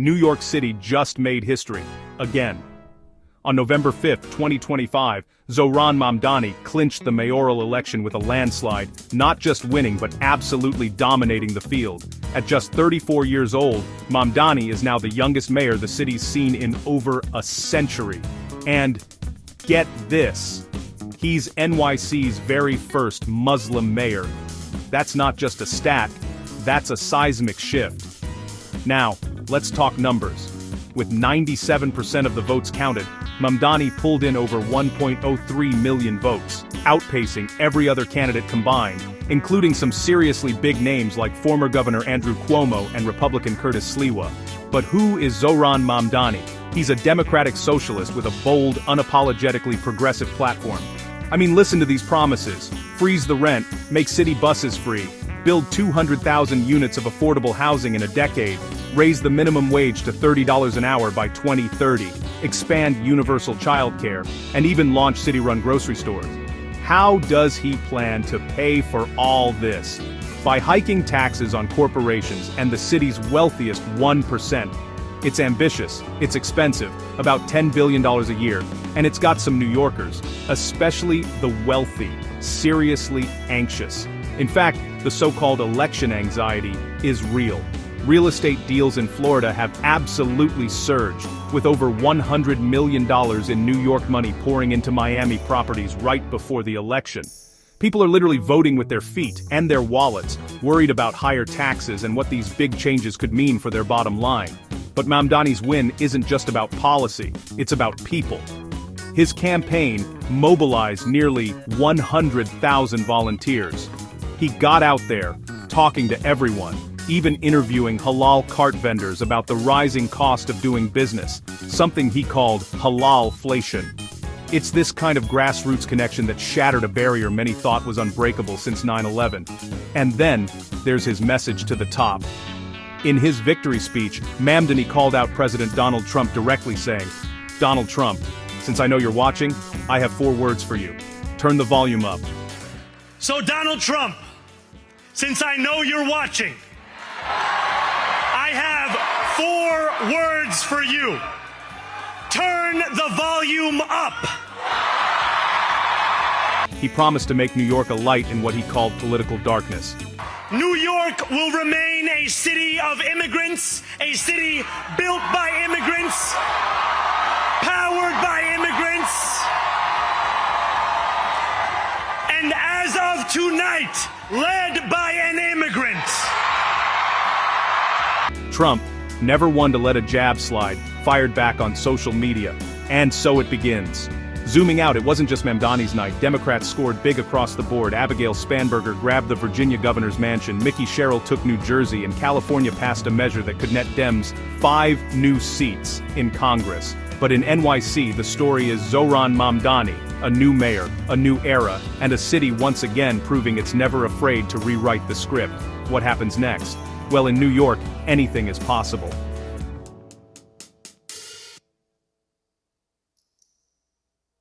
New York City just made history. Again. On November 5, 2025, Zohran Mamdani clinched the mayoral election with a landslide, not just winning but absolutely dominating the field. At just 34 years old, Mamdani is now the youngest mayor the city's seen in over a century. And get this, he's NYC's very first Muslim mayor. That's not just a stat, that's a seismic shift. Now, let's talk numbers. With 97% of the votes counted, Mamdani pulled in over 1.03 million votes, outpacing every other candidate combined, including some seriously big names like former Governor Andrew Cuomo and Republican Curtis Sliwa. But who is Zohran Mamdani? He's a democratic socialist with a bold, unapologetically progressive platform. I mean, listen to these promises. Freeze the rent, make city buses free, build 200,000 units of affordable housing in a decade, raise the minimum wage to $30 an hour by 2030, expand universal childcare, and even launch city-run grocery stores. How does he plan to pay for all this? By hiking taxes on corporations and the city's wealthiest 1%. It's ambitious, it's expensive, about $10 billion a year, and it's got some New Yorkers, especially the wealthy, seriously anxious. In fact, the so-called election anxiety is real. Real estate deals in Florida have absolutely surged, with over $100 million in New York money pouring into Miami properties right before the election. People are literally voting with their feet and their wallets, worried about higher taxes and what these big changes could mean for their bottom line. But Mamdani's win isn't just about policy, it's about people. His campaign mobilized nearly 100,000 volunteers. He got out there, talking to everyone, even interviewing halal cart vendors about the rising cost of doing business, something he called halalflation. It's this kind of grassroots connection that shattered a barrier many thought was unbreakable since 9/11. And then, there's his message to the top. In his victory speech, Mamdani called out President Donald Trump directly saying, "Donald Trump, since I know you're watching, I have 4 words for you. Turn the volume up." So Donald Trump, since I know you're watching, I have 4 words for you. Turn the volume up. He promised to make New York a light in what he called political darkness. New York will remain a city of immigrants, a city built by immigrants, powered by immigrants, and as of tonight, led by an immigrant. Trump, never one to let a jab slide, fired back on social media. And so it begins. Zooming out, it wasn't just Mamdani's night. Democrats scored big across the board. Abigail Spanberger grabbed the Virginia governor's mansion. Mickey Sherrill took New Jersey, and California passed a measure that could net Dems 5 new seats in Congress. But in NYC, the story is Zohran Mamdani, a new mayor, a new era, and a city once again proving it's never afraid to rewrite the script. What happens next? Well, in New York, anything is possible.